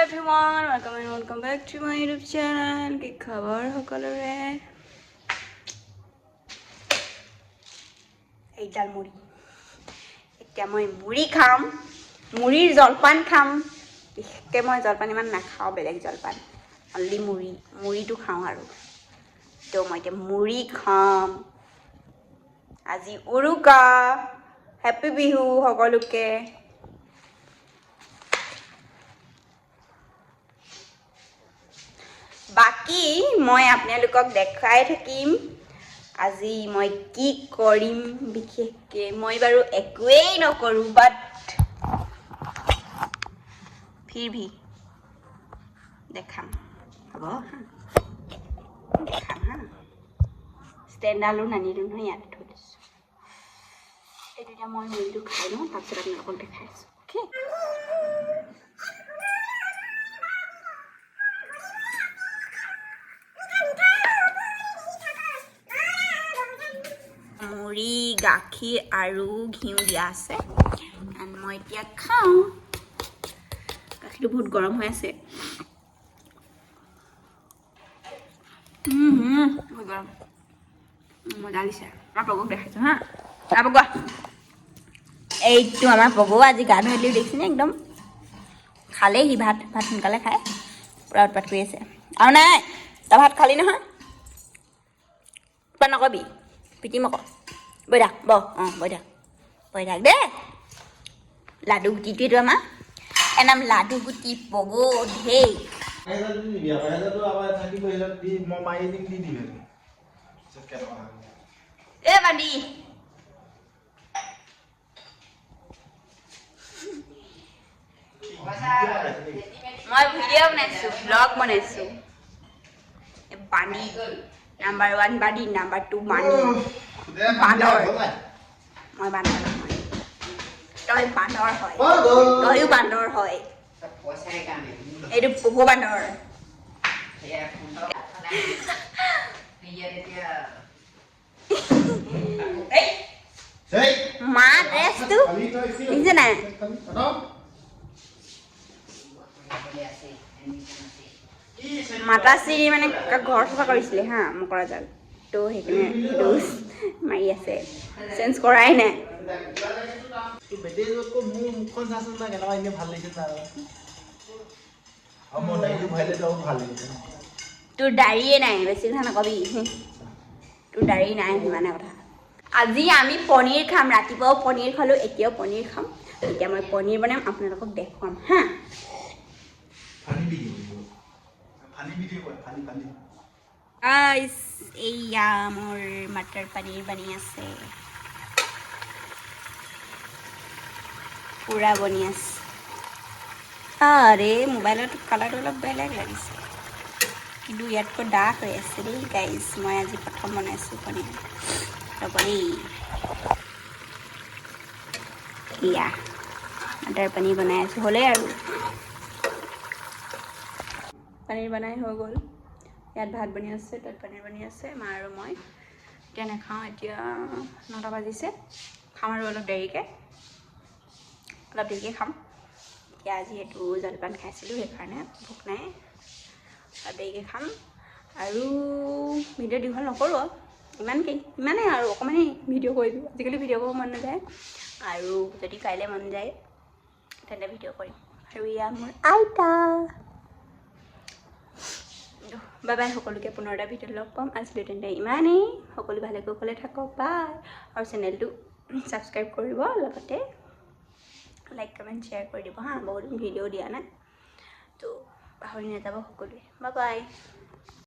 everyone, welcome back to my YouTube channel. কি খবৰ সকলোৰে? এইডাল মুড়ি। এতিয়া মই মুড়ি খাম। মুড়িৰ জলপান খাম। বিশেষকৈ মই জলপান ইমান নাখাওঁ, বেলেগ জলপান। অনলি মুড়িটো খাওঁ আৰু। তো মই এতিয়া মুড়ি খাম। আজি উৰুকা। হেপী বিহু সকলোকে। বাকি মই আপোনালোকক দেখাই থাকিম আজি মই কি কৰিম বিশেষকৈ মই বাৰু একোৱেই নকৰোঁ বাট ফিৰ ভি দেখাম হ'ব দেখাম হা ষ্টেণ্ডালো নানিলোঁ নহয় ইয়াতে থৈ দিছোঁ এইটো এতিয়া মই মুড়িটো খাই লওঁ তাৰপিছত আপোনালোকক দেখাই আছোঁ অ'কে মুড়ি গাখীৰ আৰু ঘিউ দিয়া আছে এণ্ড মই এতিয়া খাওঁ গাখীৰটো বহুত গৰম হৈ আছে বহুত গৰম মজা দিছে আমাৰ পগুক দেখাইছোঁ হা পগুৱা এইটো আমাৰ পগু আজি গা ধুই দেখিছেনে একদম খালেহি ভাত সোনকালে খায় পূৰা উৎপাত কৰি আছে আৰু নাই তই ভাত খালি নহয় উৎপাত নকবি পিটিম আকৌ বৈ থাক বৈ থাক দে লাডু গুটিটো আমাৰ এনাম লাডু গুটি পগো ধেই এ বাদি মই ভিডিঅ' বনাইছোঁ ব্লগ বনাইছোঁ বাণী নাম্বাৰ 1 বাণী নাম্বাৰ 2 বাণী বান্দৰ মই বান্দৰ নহয় তই বান্দৰ হয় তইও বান্দৰ হয় এইটো পগু বান্দৰ মা ড্ৰেছটো দেখিছে নাই মাতাশ্ৰী মানে ঘৰ চফা কৰিছিলে হা মকৰা জাল তো সেইকাৰণে সেইটো মাৰি আছে চেঞ্জ কৰাই নাই তোৰ দাড়িয়ে নাই বেছি কথা নকবি তোৰ দাড়ি নাই সিমানে কথা আজি আমি পনীৰ খাম ৰাতিপুৱাও পনীৰ খালোঁ এতিয়াও পনীৰ খাম এতিয়া মই পনীৰ বনাম আপোনালোকক দেখুৱাম হা এইয়া মোৰ মটৰ পনীৰ বনি আছে পুৰা বনি আছে আৰে মোবাইলত কালাৰটো অলপ বেলেগ লাগিছে কিন্তু ইয়াতকৈ ডাঠ হৈ আছে দেই গাইজ মই আজি প্ৰথম বনাইছোঁ পনীৰ এয়া মটৰ পনীৰ বনাই আছোঁ হ'লেই আৰু পনীৰ বনাই হৈ গ'ল ইয়াত ভাত বনি আছে তাত পনীৰ বনি আছে মা আৰু মই এতিয়া নাখাওঁ এতিয়া 9টা বাজিছে খাম আৰু অলপ দেৰিকৈ খাম এতিয়া যিহেতু জলপান খাইছিলোঁ সেইকাৰণে ভোক নাই অলপ দেৰিকৈ খাম আৰু ভিডিঅ' দীঘল নকৰোঁ ইমানেই আৰু অকণমানেই ভিডিঅ' কৰি দিওঁ আজিকালি ভিডিঅ' কৰিব মন নাযায় আৰু যদি কাইলৈ মন যায় তেন্তে ভিডিঅ' কৰিম আৰু এয়া মোৰ আইতা বাই বাই সকলোকে পুনৰ এটা ভিডিঅ'ত লগ পাম আজিলৈ তেন্তে ইমানেই সকলো ভালে কুশলে থাকক বাই আৰু চেনেলটো ছাবস্ক্ৰাইব কৰিব লগতে লাইক কমেণ্ট শ্বেয়াৰ কৰি দিব হা বহুত ভিডিঅ' দিয়া নাই তো পাহৰি নাযাব সকলোৱে বাই বাই